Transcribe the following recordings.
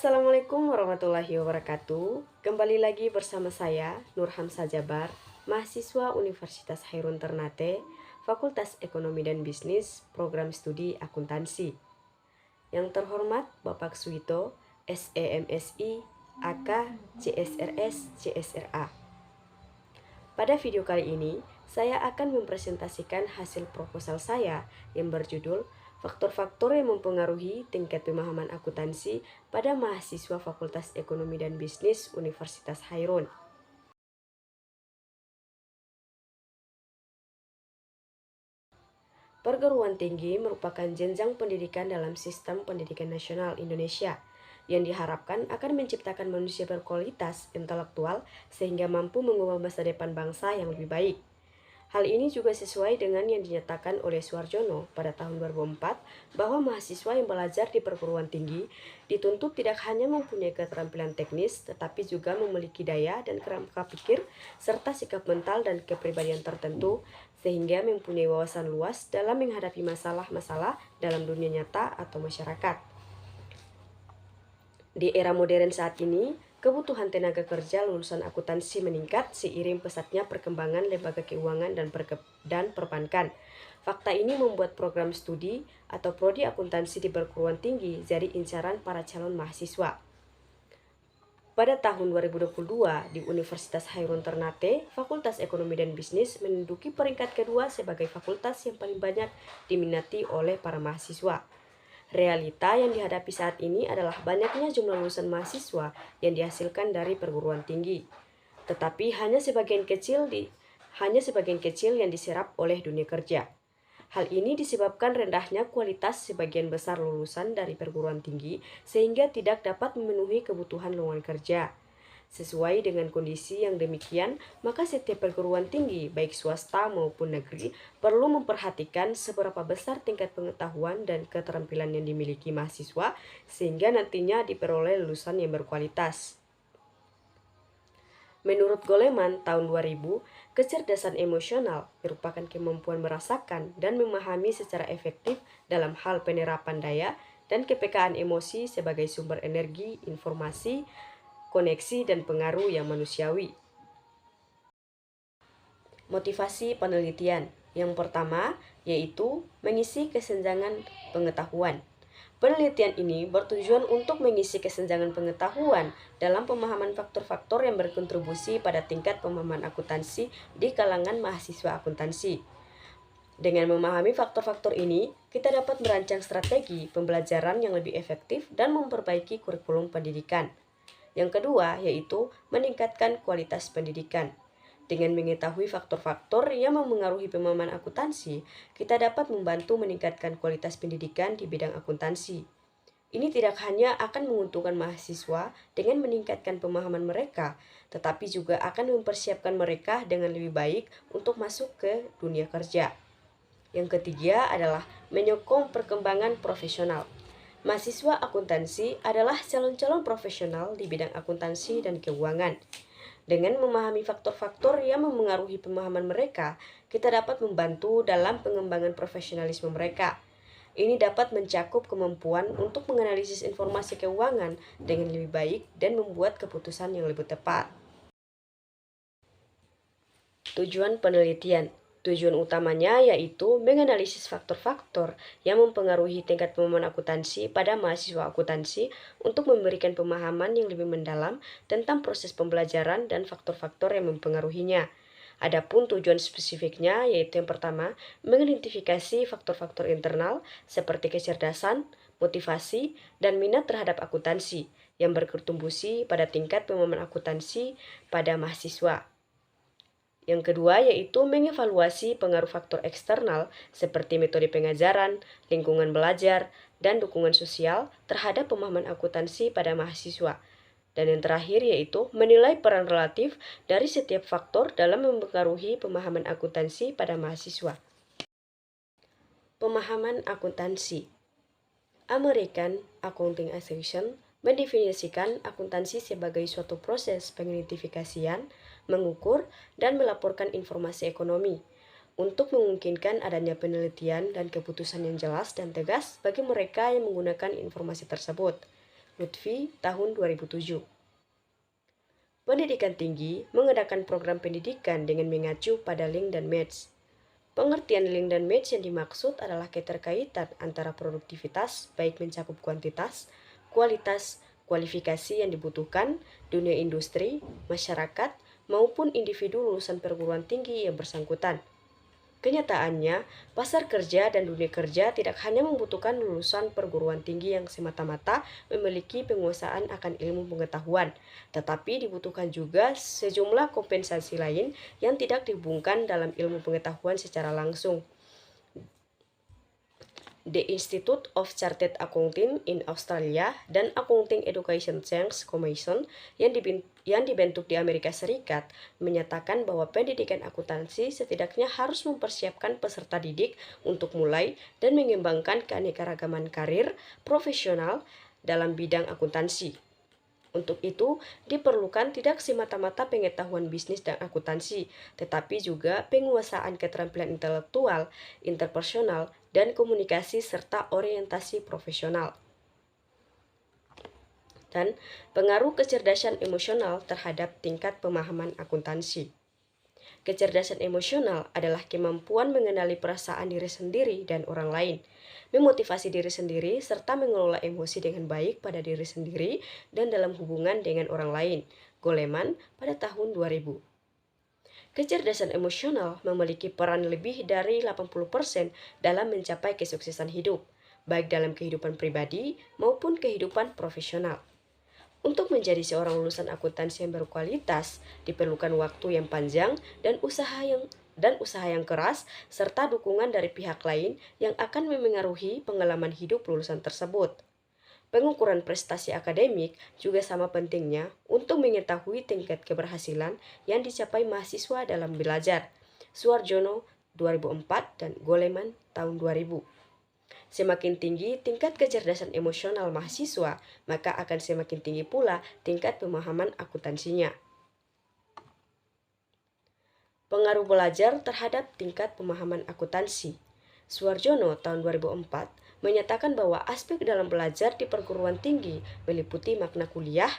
Assalamualaikum warahmatullahi wabarakatuh. Kembali lagi bersama saya, Nur Hamzah Jabar, mahasiswa Universitas Hairun Ternate, Fakultas Ekonomi dan Bisnis, Program Studi Akuntansi. Yang terhormat Bapak Suwito, SEMSI, AK, CSRS, CSRA. Pada video kali ini, saya akan mempresentasikan hasil proposal saya yang berjudul Faktor-faktor yang mempengaruhi tingkat pemahaman akuntansi pada mahasiswa Fakultas Ekonomi dan Bisnis Universitas Hairun. Perguruan tinggi merupakan jenjang pendidikan dalam sistem pendidikan nasional Indonesia yang diharapkan akan menciptakan manusia berkualitas intelektual sehingga mampu mengubah masa depan bangsa yang lebih baik. Hal ini juga sesuai dengan yang dinyatakan oleh Suarjono pada tahun 2004 bahwa mahasiswa yang belajar di perguruan tinggi dituntut tidak hanya mempunyai keterampilan teknis tetapi juga memiliki daya dan kerangka pikir serta sikap mental dan kepribadian tertentu sehingga mempunyai wawasan luas dalam menghadapi masalah-masalah dalam dunia nyata atau masyarakat. Di era modern saat ini, kebutuhan tenaga kerja lulusan akuntansi meningkat seiring pesatnya perkembangan lembaga keuangan dan perbankan. Fakta ini membuat program studi atau prodi akuntansi di perguruan tinggi jadi incaran para calon mahasiswa. Pada tahun 2022, di Universitas Hairun Ternate, Fakultas Ekonomi dan Bisnis menduduki peringkat kedua sebagai fakultas yang paling banyak diminati oleh para mahasiswa. Realita yang dihadapi saat ini adalah banyaknya jumlah lulusan mahasiswa yang dihasilkan dari perguruan tinggi, tetapi hanya sebagian kecil yang diserap oleh dunia kerja. Hal ini disebabkan rendahnya kualitas sebagian besar lulusan dari perguruan tinggi sehingga tidak dapat memenuhi kebutuhan lowongan kerja. Sesuai dengan kondisi yang demikian, maka setiap perguruan tinggi, baik swasta maupun negeri, perlu memperhatikan seberapa besar tingkat pengetahuan dan keterampilan yang dimiliki mahasiswa, sehingga nantinya diperoleh lulusan yang berkualitas. Menurut Goleman tahun 2000, kecerdasan emosional merupakan kemampuan merasakan dan memahami secara efektif dalam hal penerapan daya dan kepekaan emosi sebagai sumber energi, informasi, koneksi dan pengaruh yang manusiawi. Motivasi penelitian. Yang pertama yaitu mengisi kesenjangan pengetahuan. Penelitian ini bertujuan untuk mengisi kesenjangan pengetahuan dalam pemahaman faktor-faktor yang berkontribusi pada tingkat pemahaman akuntansi di kalangan mahasiswa akuntansi. Dengan memahami faktor-faktor ini, kita dapat merancang strategi pembelajaran yang lebih efektif dan memperbaiki kurikulum pendidikan. Yang kedua, yaitu meningkatkan kualitas pendidikan. Dengan mengetahui faktor-faktor yang memengaruhi pemahaman akuntansi, kita dapat membantu meningkatkan kualitas pendidikan di bidang akuntansi. Ini tidak hanya akan menguntungkan mahasiswa dengan meningkatkan pemahaman mereka, tetapi juga akan mempersiapkan mereka dengan lebih baik untuk masuk ke dunia kerja. Yang ketiga adalah menyokong perkembangan profesional. Mahasiswa akuntansi adalah calon-calon profesional di bidang akuntansi dan keuangan. Dengan memahami faktor-faktor yang memengaruhi pemahaman mereka, kita dapat membantu dalam pengembangan profesionalisme mereka. Ini dapat mencakup kemampuan untuk menganalisis informasi keuangan dengan lebih baik dan membuat keputusan yang lebih tepat. Tujuan penelitian. Tujuan utamanya yaitu menganalisis faktor-faktor yang mempengaruhi tingkat pemahaman akuntansi pada mahasiswa akuntansi untuk memberikan pemahaman yang lebih mendalam tentang proses pembelajaran dan faktor-faktor yang mempengaruhinya. Adapun tujuan spesifiknya yaitu yang pertama, mengidentifikasi faktor-faktor internal seperti kecerdasan, motivasi, dan minat terhadap akuntansi yang berkontribusi pada tingkat pemahaman akuntansi pada mahasiswa. Yang kedua yaitu mengevaluasi pengaruh faktor eksternal seperti metode pengajaran, lingkungan belajar, dan dukungan sosial terhadap pemahaman akuntansi pada mahasiswa. Dan yang terakhir yaitu menilai peran relatif dari setiap faktor dalam mempengaruhi pemahaman akuntansi pada mahasiswa. Pemahaman akuntansi. American Accounting Association mendefinisikan akuntansi sebagai suatu proses pengidentifikasian, mengukur, dan melaporkan informasi ekonomi untuk memungkinkan adanya penelitian dan keputusan yang jelas dan tegas bagi mereka yang menggunakan informasi tersebut. Lutfi tahun 2007. Pendidikan tinggi mengadakan program pendidikan dengan mengacu pada link dan match. Pengertian link dan match yang dimaksud adalah keterkaitan antara produktivitas, baik mencakup kuantitas, kualitas, kualifikasi yang dibutuhkan, dunia industri, masyarakat, maupun individu lulusan perguruan tinggi yang bersangkutan. Kenyataannya, pasar kerja dan dunia kerja tidak hanya membutuhkan lulusan perguruan tinggi yang semata-mata memiliki penguasaan akan ilmu pengetahuan, tetapi dibutuhkan juga sejumlah kompensasi lain yang tidak dihubungkan dalam ilmu pengetahuan secara langsung. The Institute of Chartered Accounting in Australia dan Accounting Education Change Commission yang dibentuk di Amerika Serikat menyatakan bahwa pendidikan akuntansi setidaknya harus mempersiapkan peserta didik untuk mulai dan mengembangkan keanekaragaman karir profesional dalam bidang akuntansi. Untuk itu, diperlukan tidak semata-mata pengetahuan bisnis dan akuntansi, tetapi juga penguasaan keterampilan intelektual, interpersonal, dan komunikasi serta orientasi profesional. Dan pengaruh kecerdasan emosional terhadap tingkat pemahaman akuntansi. Kecerdasan emosional adalah kemampuan mengenali perasaan diri sendiri dan orang lain, memotivasi diri sendiri, serta mengelola emosi dengan baik pada diri sendiri dan dalam hubungan dengan orang lain. Goleman pada tahun 2000. Kecerdasan emosional memiliki peran lebih dari 80% dalam mencapai kesuksesan hidup, baik dalam kehidupan pribadi maupun kehidupan profesional. Untuk menjadi seorang lulusan akuntansi yang berkualitas, diperlukan waktu yang panjang dan usaha yang keras, serta dukungan dari pihak lain yang akan memengaruhi pengalaman hidup lulusan tersebut. Pengukuran prestasi akademik juga sama pentingnya untuk mengetahui tingkat keberhasilan yang dicapai mahasiswa dalam belajar. Suarjono 2004 dan Goleman tahun 2000. Semakin tinggi tingkat kecerdasan emosional mahasiswa, maka akan semakin tinggi pula tingkat pemahaman akuntansinya. Pengaruh belajar terhadap tingkat pemahaman akuntansi. Suarjono tahun 2004 menyatakan bahwa aspek dalam belajar di perguruan tinggi meliputi makna kuliah,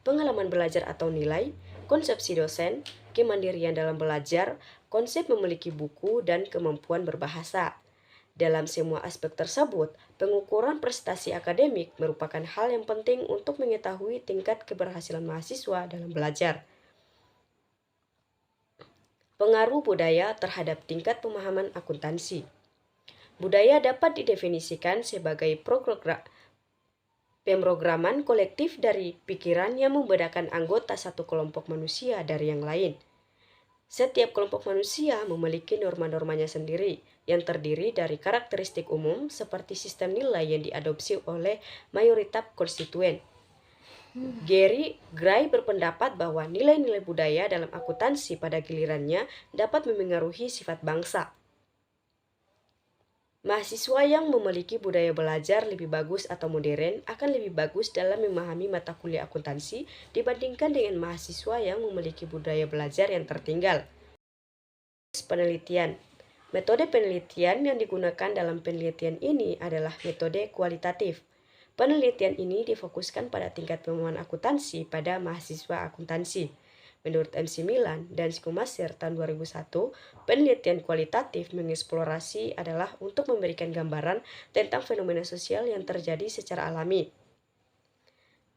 pengalaman belajar atau nilai, konsepsi dosen, kemandirian dalam belajar, konsep memiliki buku, dan kemampuan berbahasa. Dalam semua aspek tersebut, pengukuran prestasi akademik merupakan hal yang penting untuk mengetahui tingkat keberhasilan mahasiswa dalam belajar. Pengaruh budaya terhadap tingkat pemahaman akuntansi. Budaya dapat didefinisikan sebagai pemrograman kolektif dari pikiran yang membedakan anggota satu kelompok manusia dari yang lain. Setiap kelompok manusia memiliki norma-normanya sendiri yang terdiri dari karakteristik umum seperti sistem nilai yang diadopsi oleh mayoritas konstituen. Gary Gray berpendapat bahwa nilai-nilai budaya dalam akuntansi pada gilirannya dapat memengaruhi sifat bangsa. Mahasiswa yang memiliki budaya belajar lebih bagus atau modern akan lebih bagus dalam memahami mata kuliah akuntansi dibandingkan dengan mahasiswa yang memiliki budaya belajar yang tertinggal. Penelitian. Metode penelitian yang digunakan dalam penelitian ini adalah metode kualitatif. Penelitian ini difokuskan pada tingkat pemahaman akuntansi pada mahasiswa akuntansi. Menurut MC Milan dan Schumacher tahun 2001, penelitian kualitatif mengeksplorasi adalah untuk memberikan gambaran tentang fenomena sosial yang terjadi secara alami.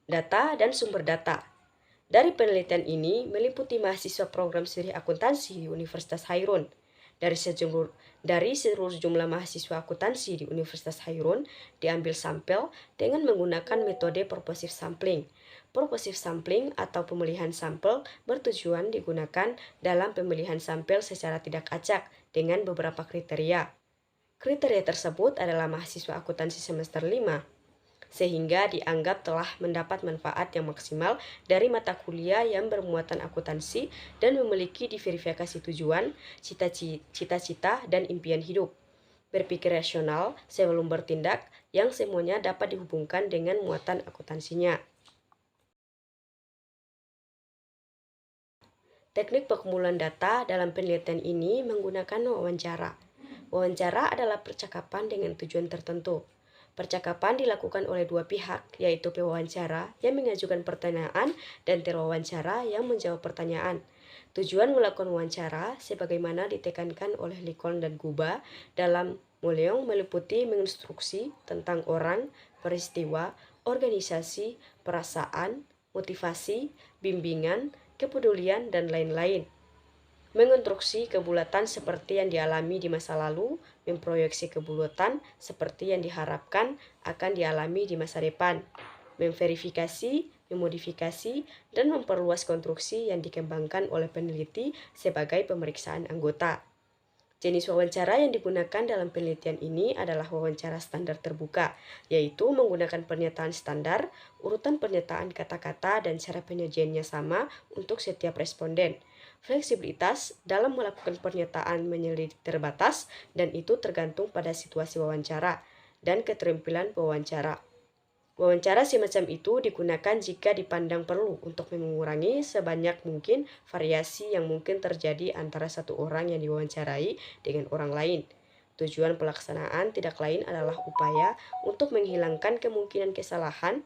Data dan sumber data. Dari penelitian ini meliputi mahasiswa program studi akuntansi di Universitas Hairun. Dari seluruh jumlah mahasiswa akuntansi di Universitas Hairun diambil sampel dengan menggunakan metode purposive sampling. Purposive sampling atau pemilihan sampel bertujuan digunakan dalam pemilihan sampel secara tidak acak dengan beberapa kriteria. Kriteria tersebut adalah mahasiswa akuntansi semester 5, sehingga dianggap telah mendapat manfaat yang maksimal dari mata kuliah yang bermuatan akuntansi dan memiliki diverifikasi tujuan, cita-cita, dan impian hidup. Berpikir rasional sebelum bertindak yang semuanya dapat dihubungkan dengan muatan akuntansinya. Teknik pengumpulan data dalam penelitian ini menggunakan wawancara. Wawancara adalah percakapan dengan tujuan tertentu. Percakapan dilakukan oleh dua pihak, yaitu pewawancara yang mengajukan pertanyaan dan terwawancara yang menjawab pertanyaan. Tujuan melakukan wawancara, sebagaimana ditekankan oleh Lincoln dan Guba dalam Moleong, meliputi menginstruksi tentang orang, peristiwa, organisasi, perasaan, motivasi, bimbingan, kepedulian, dan lain-lain. Mengonstruksi kebulatan seperti yang dialami di masa lalu, memproyeksi kebulatan seperti yang diharapkan akan dialami di masa depan, memverifikasi, memodifikasi, dan memperluas konstruksi yang dikembangkan oleh peneliti sebagai pemeriksaan anggota. Jenis wawancara yang digunakan dalam penelitian ini adalah wawancara standar terbuka, yaitu menggunakan pernyataan standar, urutan pernyataan kata-kata, dan cara penyajiannya sama untuk setiap responden. Fleksibilitas dalam melakukan pernyataan menyelidik terbatas, dan itu tergantung pada situasi wawancara dan keterampilan pewawancara. Wawancara semacam itu digunakan jika dipandang perlu untuk mengurangi sebanyak mungkin variasi yang mungkin terjadi antara satu orang yang diwawancarai dengan orang lain. Tujuan pelaksanaan tidak lain adalah upaya untuk menghilangkan kemungkinan kesalahan.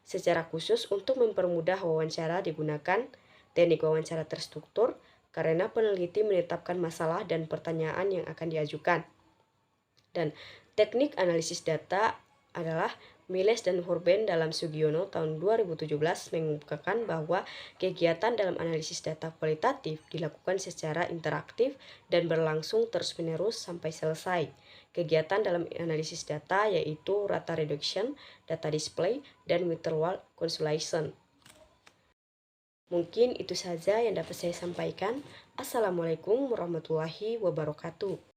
Secara khusus untuk mempermudah wawancara digunakan teknik wawancara terstruktur karena peneliti menetapkan masalah dan pertanyaan yang akan diajukan. Dan teknik analisis data adalah Miles dan Horben dalam Sugiono tahun 2017 mengungkapkan bahwa kegiatan dalam analisis data kualitatif dilakukan secara interaktif dan berlangsung terus-menerus sampai selesai. Kegiatan dalam analisis data yaitu rata reduction, data display, dan interval consolidation. Mungkin itu saja yang dapat saya sampaikan. Assalamualaikum warahmatullahi wabarakatuh.